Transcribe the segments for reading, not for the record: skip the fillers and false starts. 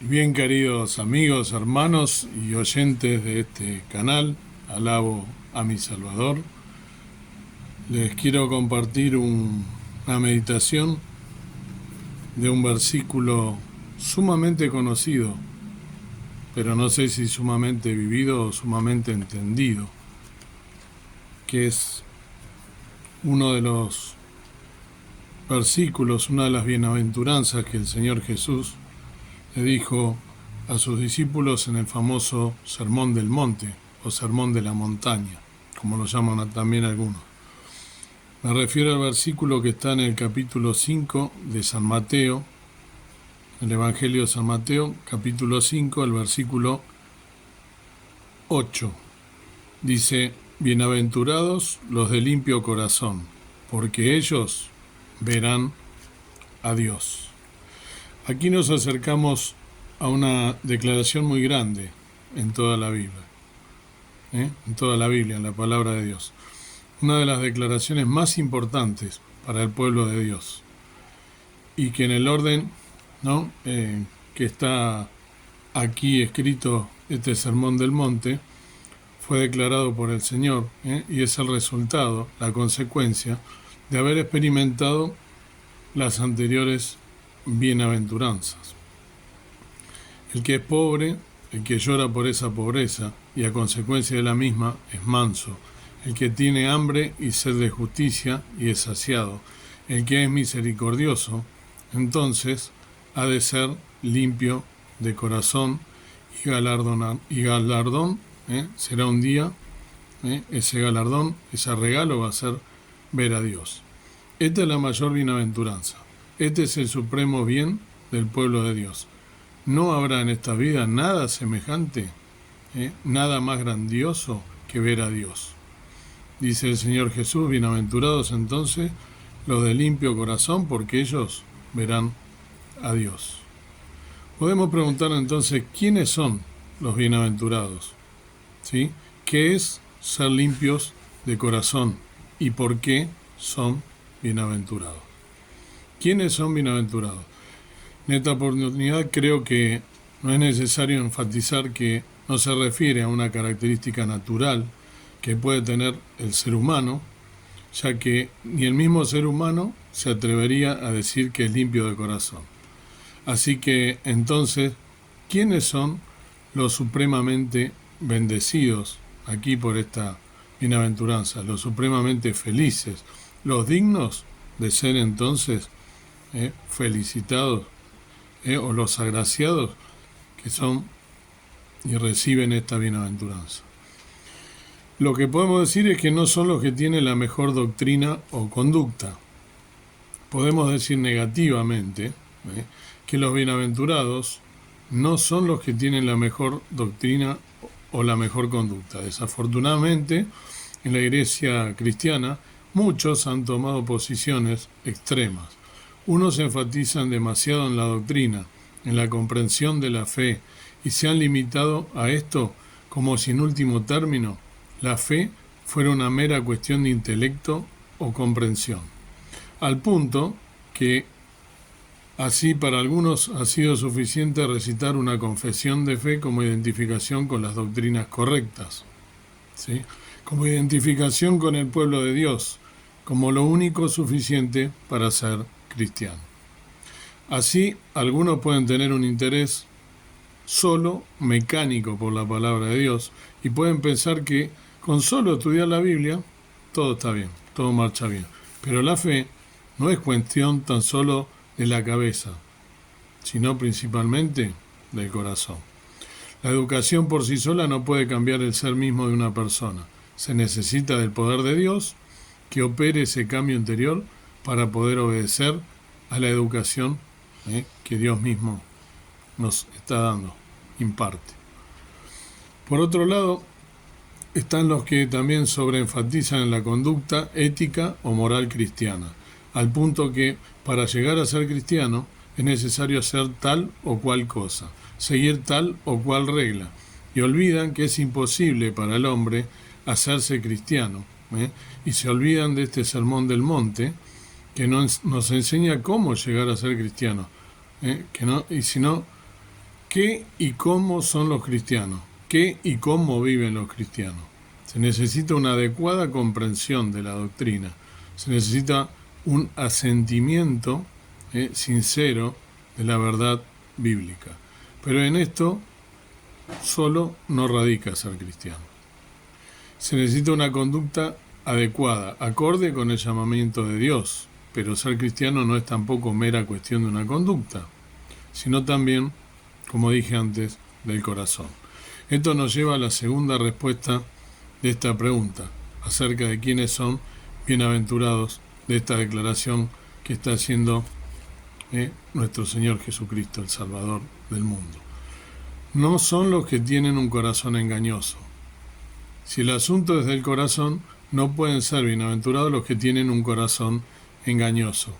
Bien, queridos amigos, hermanos y oyentes de este canal, alabo a mi Salvador. Les quiero compartir una meditación de un versículo sumamente conocido, pero no sé si sumamente vivido o sumamente entendido, que es uno de los versículos, una de las bienaventuranzas que el Señor Jesús le dijo a sus discípulos en el famoso Sermón del Monte o Sermón de la Montaña, como lo llaman también algunos. Me refiero al versículo que está en el capítulo 5 de San Mateo, el Evangelio de San Mateo, capítulo 5, el versículo 8. Dice: bienaventurados los de limpio corazón, porque ellos verán a Dios. Aquí nos acercamos a una declaración muy grande en toda la Biblia, en toda la Biblia, en la palabra de Dios. Una de las declaraciones más importantes para el pueblo de Dios, y que en el orden que está aquí escrito, este Sermón del Monte, fue declarado por el Señor, y es el resultado, la consecuencia de haber experimentado las anteriores bienaventuranzas. El que es pobre, el que llora por esa pobreza y a consecuencia de la misma es manso. El que tiene hambre y sed de justicia y es saciado. El que es misericordioso, entonces ha de ser limpio de corazón y galardón será un día, ese galardón, ese regalo va a ser ver a Dios. Esta es la mayor bienaventuranza. Este es el supremo bien del pueblo de Dios. No habrá en esta vida nada semejante, nada más grandioso que ver a Dios. Dice el Señor Jesús: bienaventurados entonces los de limpio corazón, porque ellos verán a Dios. Podemos preguntar entonces, ¿quiénes son los bienaventurados? ¿Sí? ¿Qué es ser limpios de corazón y por qué son bienaventurados? ¿Quiénes son bienaventurados? En esta oportunidad creo que no es necesario enfatizar que no se refiere a una característica natural que puede tener el ser humano, ya que ni el mismo ser humano se atrevería a decir que es limpio de corazón. Así que entonces, ¿quiénes son los supremamente bendecidos aquí por esta bienaventuranza? Los supremamente felices, los dignos de ser entonces felicitados, o los agraciados que son y reciben esta bienaventuranza. Lo que podemos decir es que no son los que tienen la mejor doctrina o conducta. Podemos decir negativamente que los bienaventurados no son los que tienen la mejor doctrina o la mejor conducta. Desafortunadamente, en la iglesia cristiana, muchos han tomado posiciones extremas. Unos enfatizan demasiado en la doctrina, en la comprensión de la fe, y se han limitado a esto como si en último término la fe fuera una mera cuestión de intelecto o comprensión. Al punto que así para algunos ha sido suficiente recitar una confesión de fe como identificación con las doctrinas correctas, ¿sí? Como identificación con el pueblo de Dios, como lo único suficiente para ser cristiano. Así, algunos pueden tener un interés solo mecánico por la palabra de Dios y pueden pensar que con solo estudiar la Biblia todo está bien, todo marcha bien. Pero la fe no es cuestión tan solo de la cabeza, sino principalmente del corazón. La educación por sí sola no puede cambiar el ser mismo de una persona. Se necesita del poder de Dios que opere ese cambio interior para poder obedecer a la educación que Dios mismo nos está dando, imparte. Por otro lado, están los que también sobreenfatizan en la conducta ética o moral cristiana, al punto que para llegar a ser cristiano es necesario hacer tal o cual cosa, seguir tal o cual regla, y olvidan que es imposible para el hombre hacerse cristiano, y se olvidan de este Sermón del Monte que nos enseña cómo llegar a ser cristiano, ¿Qué y cómo son los cristianos? ¿Qué y cómo viven los cristianos? Se necesita una adecuada comprensión de la doctrina. Se necesita un asentimiento sincero de la verdad bíblica. Pero en esto solo no radica ser cristiano. Se necesita una conducta adecuada, acorde con el llamamiento de Dios. Pero ser cristiano no es tampoco mera cuestión de una conducta, sino también, como dije antes, del corazón. Esto nos lleva a la segunda respuesta de esta pregunta, acerca de quiénes son bienaventurados de esta declaración que está haciendo nuestro Señor Jesucristo, el Salvador del mundo. No son los que tienen un corazón engañoso. Si el asunto es del corazón, no pueden ser bienaventurados los que tienen un corazón engañoso.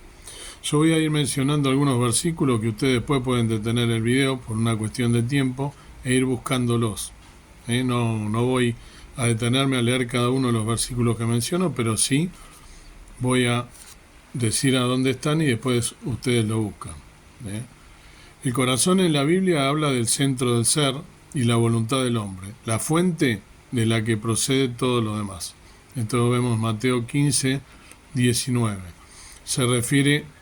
Yo voy a ir mencionando algunos versículos que ustedes después pueden detener el video por una cuestión de tiempo e ir buscándolos. No voy a detenerme a leer cada uno de los versículos que menciono, pero sí voy a decir a dónde están y después ustedes lo buscan. El corazón en la Biblia habla del centro del ser y la voluntad del hombre, la fuente de la que procede todo lo demás. Esto vemos Mateo 15, 19. Se refiere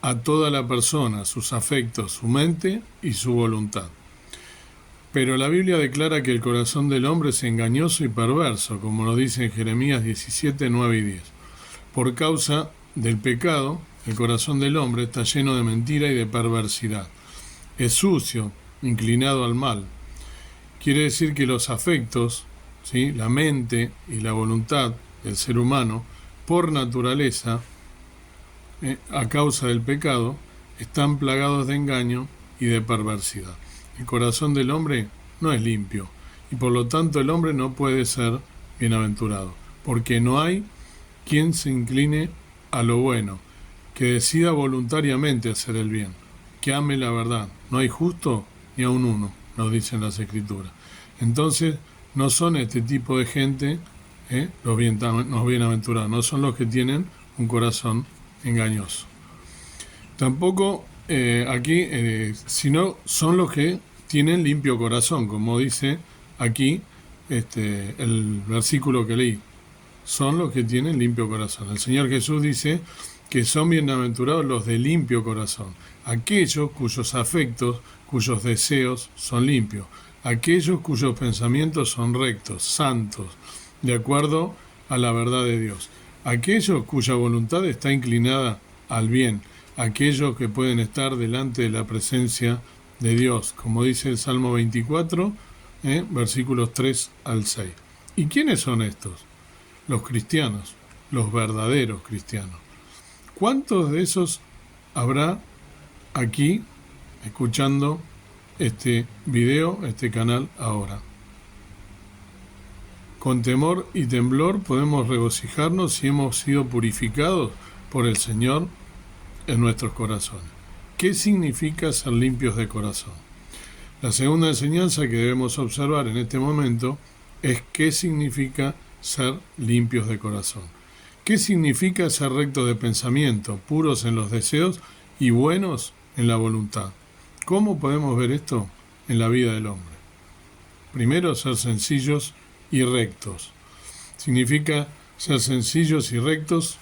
a toda la persona, sus afectos, su mente y su voluntad. Pero la Biblia declara que el corazón del hombre es engañoso y perverso, como lo dice en Jeremías 17, 9 y 10. Por causa del pecado, el corazón del hombre está lleno de mentira y de perversidad. Es sucio, inclinado al mal. Quiere decir que los afectos, ¿sí?, la mente y la voluntad del ser humano, por naturaleza, a causa del pecado, están plagados de engaño y de perversidad. El corazón del hombre no es limpio y por lo tanto el hombre no puede ser bienaventurado, porque no hay quien se incline a lo bueno, que decida voluntariamente hacer el bien, que ame la verdad. No hay justo ni aun uno, nos dicen las Escrituras. Entonces, no son este tipo de gente los bienaventurados, no son los que tienen un corazón engañoso. Tampoco sino son los que tienen limpio corazón, como dice aquí el versículo que leí. Son los que tienen limpio corazón. El Señor Jesús dice que son bienaventurados los de limpio corazón, aquellos cuyos afectos, cuyos deseos son limpios, aquellos cuyos pensamientos son rectos, santos, de acuerdo a la verdad de Dios, aquellos cuya voluntad está inclinada al bien, aquellos que pueden estar delante de la presencia de Dios, como dice el Salmo 24, versículos 3 al 6. ¿Y quiénes son estos? Los cristianos, los verdaderos cristianos. ¿Cuántos de esos habrá aquí escuchando este video, este canal ahora? Con temor y temblor podemos regocijarnos si hemos sido purificados por el Señor en nuestros corazones. ¿Qué significa ser limpios de corazón? La segunda enseñanza que debemos observar en este momento es qué significa ser limpios de corazón. ¿Qué significa ser rectos de pensamiento, puros en los deseos y buenos en la voluntad? ¿Cómo podemos ver esto en la vida del hombre? Primero, ser sencillos y rectos. Significa ser sencillos y rectos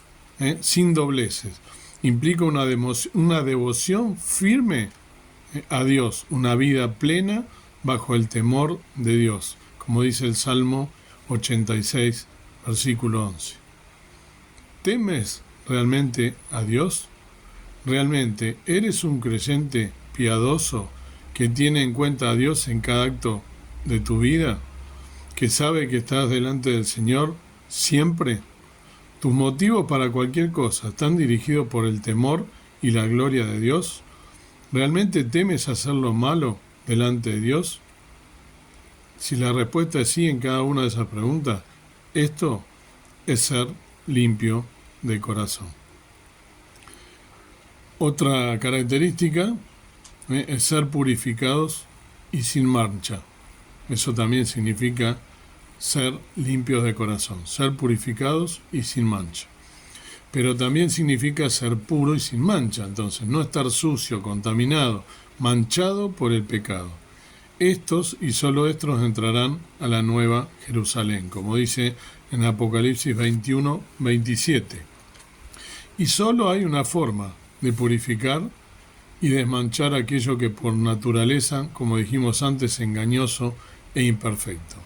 sin dobleces. Implica una devoción firme a Dios, una vida plena bajo el temor de Dios, como dice el Salmo 86, versículo 11. ¿Temes realmente a Dios? ¿Realmente eres un creyente piadoso que tiene en cuenta a Dios en cada acto de tu vida? ¿Que sabe que estás delante del Señor siempre? ¿Tus motivos para cualquier cosa están dirigidos por el temor y la gloria de Dios? ¿Realmente temes hacer lo malo delante de Dios? Si la respuesta es sí en cada una de esas preguntas, esto es ser limpio de corazón. Otra característica es ser purificados y sin mancha. Eso también significa ser limpios de corazón, ser purificados y sin mancha. Pero también significa ser puro y sin mancha, entonces no estar sucio, contaminado, manchado por el pecado. estos y solo estos entrarán a la nueva Jerusalén, como dice en Apocalipsis 21, 27. Y solo hay una forma de purificar y desmanchar aquello que por naturaleza, como dijimos antes, es engañoso e imperfecto.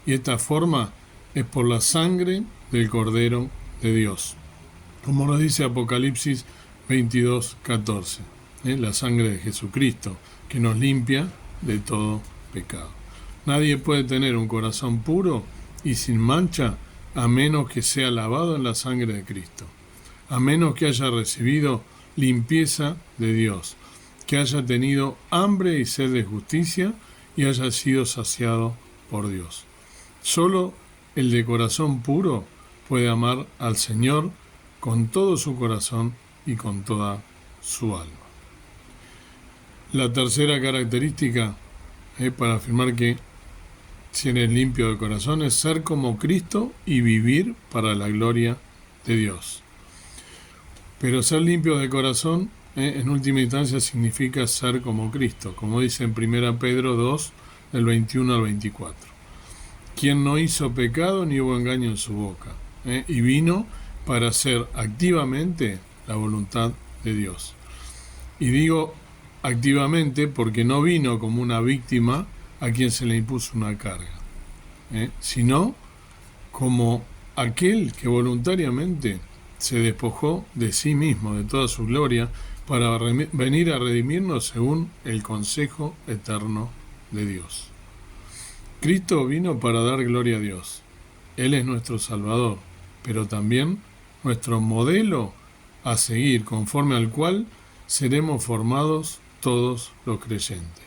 Y esta forma es por la sangre del Cordero de Dios, como nos dice Apocalipsis 22, 14. La sangre de Jesucristo, que nos limpia de todo pecado. Nadie puede tener un corazón puro y sin mancha a menos que sea lavado en la sangre de Cristo, a menos que haya recibido limpieza de Dios, que haya tenido hambre y sed de justicia y haya sido saciado por Dios. Solo el de corazón puro puede amar al Señor con todo su corazón y con toda su alma. La tercera característica para afirmar que si eres limpio de corazón es ser como Cristo y vivir para la gloria de Dios. Pero ser limpio de corazón en última instancia significa ser como Cristo, como dice en 1 Pedro 2, del 21 al 24. Quien no hizo pecado ni hubo engaño en su boca, y vino para hacer activamente la voluntad de Dios. Y digo activamente porque no vino como una víctima a quien se le impuso una carga, sino como aquel que voluntariamente se despojó de sí mismo, de toda su gloria, para venir a redimirnos según el consejo eterno de Dios. Cristo vino para dar gloria a Dios. Él es nuestro Salvador, pero también nuestro modelo a seguir, conforme al cual seremos formados todos los creyentes.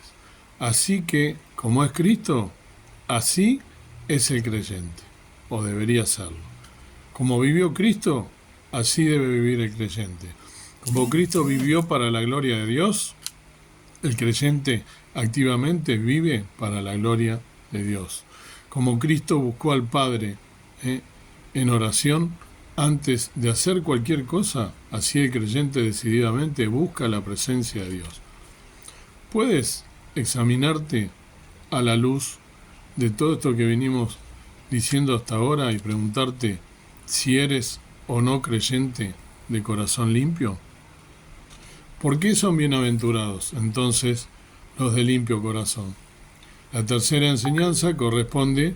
Así que, como es Cristo, así es el creyente, o debería serlo. Como vivió Cristo, así debe vivir el creyente. Como Cristo vivió para la gloria de Dios, el creyente activamente vive para la gloria de Dios. Como Cristo buscó al Padre en oración antes de hacer cualquier cosa, así el creyente decididamente busca la presencia de Dios. Puedes examinarte a la luz de todo esto que venimos diciendo hasta ahora y preguntarte si eres o no creyente de corazón limpio. ¿Por qué son bienaventurados entonces los de limpio corazón? La tercera enseñanza corresponde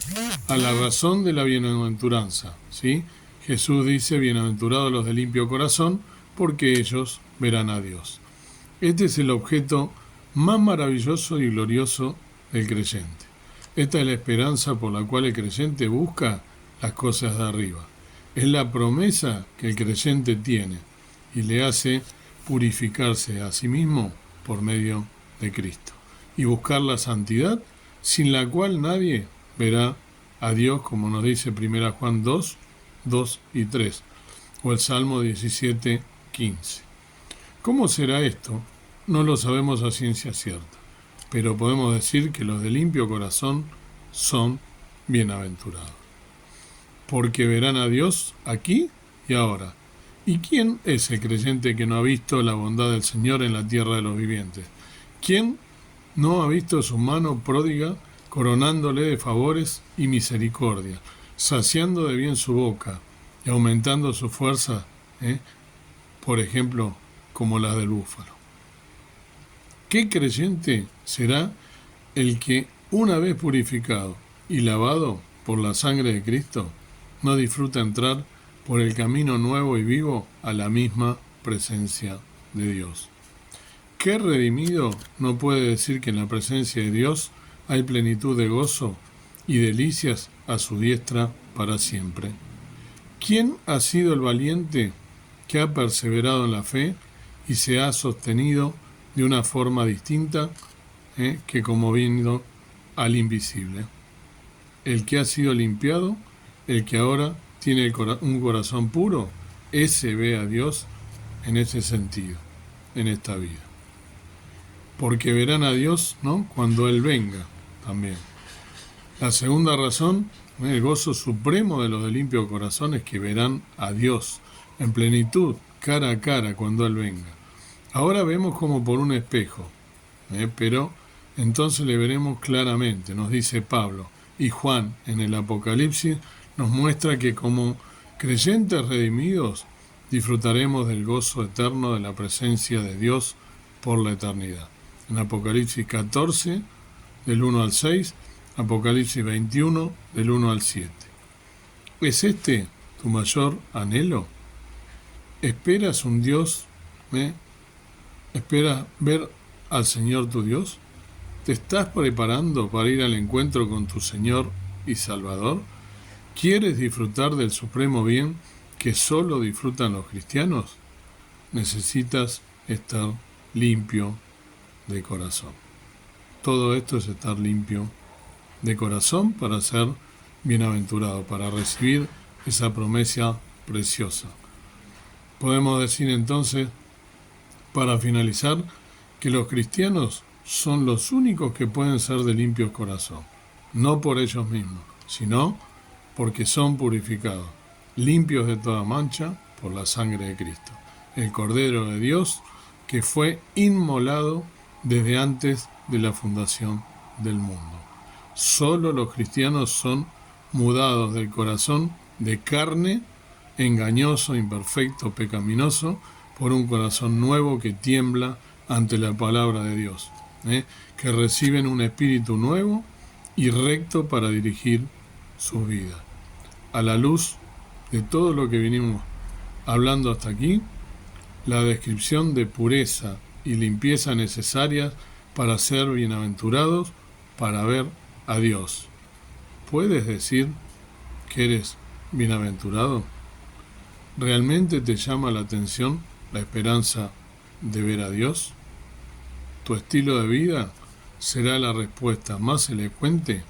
a la razón de la bienaventuranza, ¿sí? Jesús dice, bienaventurados los de limpio corazón, porque ellos verán a Dios. Este es el objeto más maravilloso y glorioso del creyente. Esta es la esperanza por la cual el creyente busca las cosas de arriba. Es la promesa que el creyente tiene y le hace purificarse a sí mismo por medio de Cristo y buscar la santidad sin la cual nadie verá a Dios, como nos dice 1 Juan 2, 2 y 3, o el Salmo 17, 15. ¿Cómo será esto? No lo sabemos a ciencia cierta, pero podemos decir que los de limpio corazón son bienaventurados, porque verán a Dios aquí y ahora. ¿Y quién es el creyente que no ha visto la bondad del Señor en la tierra de los vivientes? ¿Quién no ha visto su mano pródiga coronándole de favores y misericordia, saciando de bien su boca y aumentando su fuerza, por ejemplo, como la del búfalo? ¿Qué creyente será el que, una vez purificado y lavado por la sangre de Cristo, no disfruta entrar por el camino nuevo y vivo a la misma presencia de Dios? ¿Qué redimido no puede decir que en la presencia de Dios hay plenitud de gozo y delicias a su diestra para siempre? ¿Quién ha sido el valiente que ha perseverado en la fe y se ha sostenido de una forma distinta que como viendo al invisible? El que ha sido limpiado, el que ahora tiene un corazón puro, ese ve a Dios en ese sentido, en esta vida. Porque verán a Dios, ¿no?, cuando Él venga también. La segunda razón, el gozo supremo de los de limpio corazón, es que verán a Dios en plenitud, cara a cara, cuando Él venga. Ahora vemos como por un espejo, pero entonces le veremos claramente, nos dice Pablo. Y Juan en el Apocalipsis nos muestra que como creyentes redimidos disfrutaremos del gozo eterno de la presencia de Dios por la eternidad. En Apocalipsis 14, del 1 al 6, Apocalipsis 21, del 1 al 7. ¿Es este tu mayor anhelo? ¿Esperas un Dios? ¿Esperas ver al Señor tu Dios? ¿Te estás preparando para ir al encuentro con tu Señor y Salvador? ¿Quieres disfrutar del supremo bien que solo disfrutan los cristianos? Necesitas estar limpio de corazón. Todo esto es estar limpio de corazón para ser bienaventurado, para recibir esa promesa preciosa. Podemos decir entonces, para finalizar, que los cristianos son los únicos que pueden ser de limpio corazón, no por ellos mismos, sino porque son purificados, limpios de toda mancha por la sangre de Cristo, el Cordero de Dios que fue inmolado desde antes de la fundación del mundo. Solo los cristianos son mudados del corazón de carne, engañoso, imperfecto, pecaminoso, por un corazón nuevo que tiembla ante la palabra de Dios, que reciben un espíritu nuevo y recto para dirigir su vida. A la luz de todo lo que venimos hablando hasta aquí, la descripción de pureza y limpieza necesarias para ser bienaventurados, para ver a Dios. ¿Puedes decir que eres bienaventurado? ¿Realmente te llama la atención la esperanza de ver a Dios? Tu estilo de vida será la respuesta más elocuente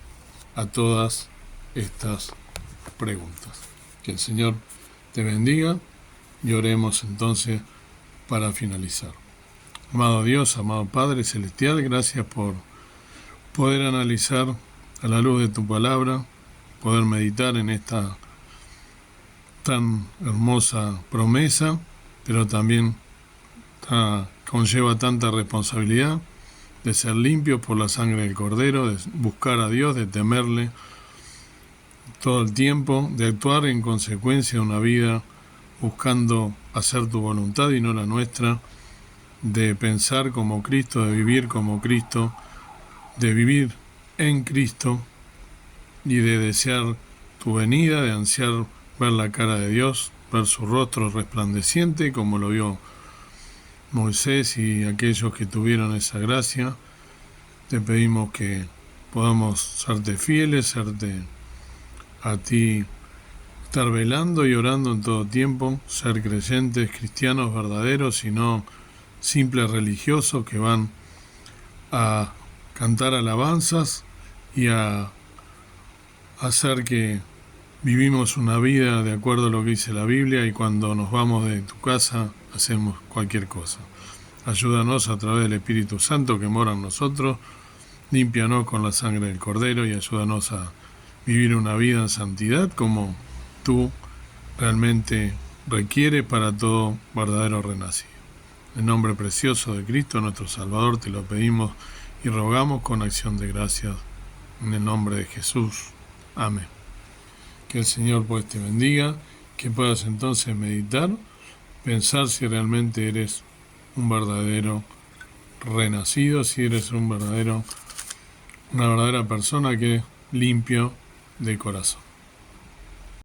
a todas estas preguntas. Que el Señor te bendiga y oremos entonces para finalizar. Amado Dios, amado Padre Celestial, gracias por poder analizar a la luz de tu palabra, poder meditar en esta tan hermosa promesa, pero también conlleva tanta responsabilidad de ser limpios por la sangre del Cordero, de buscar a Dios, de temerle todo el tiempo, de actuar en consecuencia de una vida buscando hacer tu voluntad y no la nuestra, de pensar como Cristo, de vivir como Cristo, de vivir en Cristo y de desear tu venida, de ansiar ver la cara de Dios, ver su rostro resplandeciente como lo vio Moisés y aquellos que tuvieron esa gracia. Te pedimos que podamos serte fieles, serte a ti, estar velando y orando en todo tiempo, ser creyentes, cristianos verdaderos y no simples religiosos que van a cantar alabanzas y a hacer que vivimos una vida de acuerdo a lo que dice la Biblia y cuando nos vamos de tu casa hacemos cualquier cosa. Ayúdanos a través del Espíritu Santo que mora en nosotros, límpianos con la sangre del Cordero y ayúdanos a vivir una vida en santidad como tú realmente requieres para todo verdadero renacido. En nombre precioso de Cristo, nuestro Salvador, te lo pedimos y rogamos con acción de gracias en el nombre de Jesús. Amén. Que el Señor pues te bendiga, que puedas entonces meditar, pensar si realmente eres un verdadero renacido, si eres una verdadera persona que es limpio de corazón.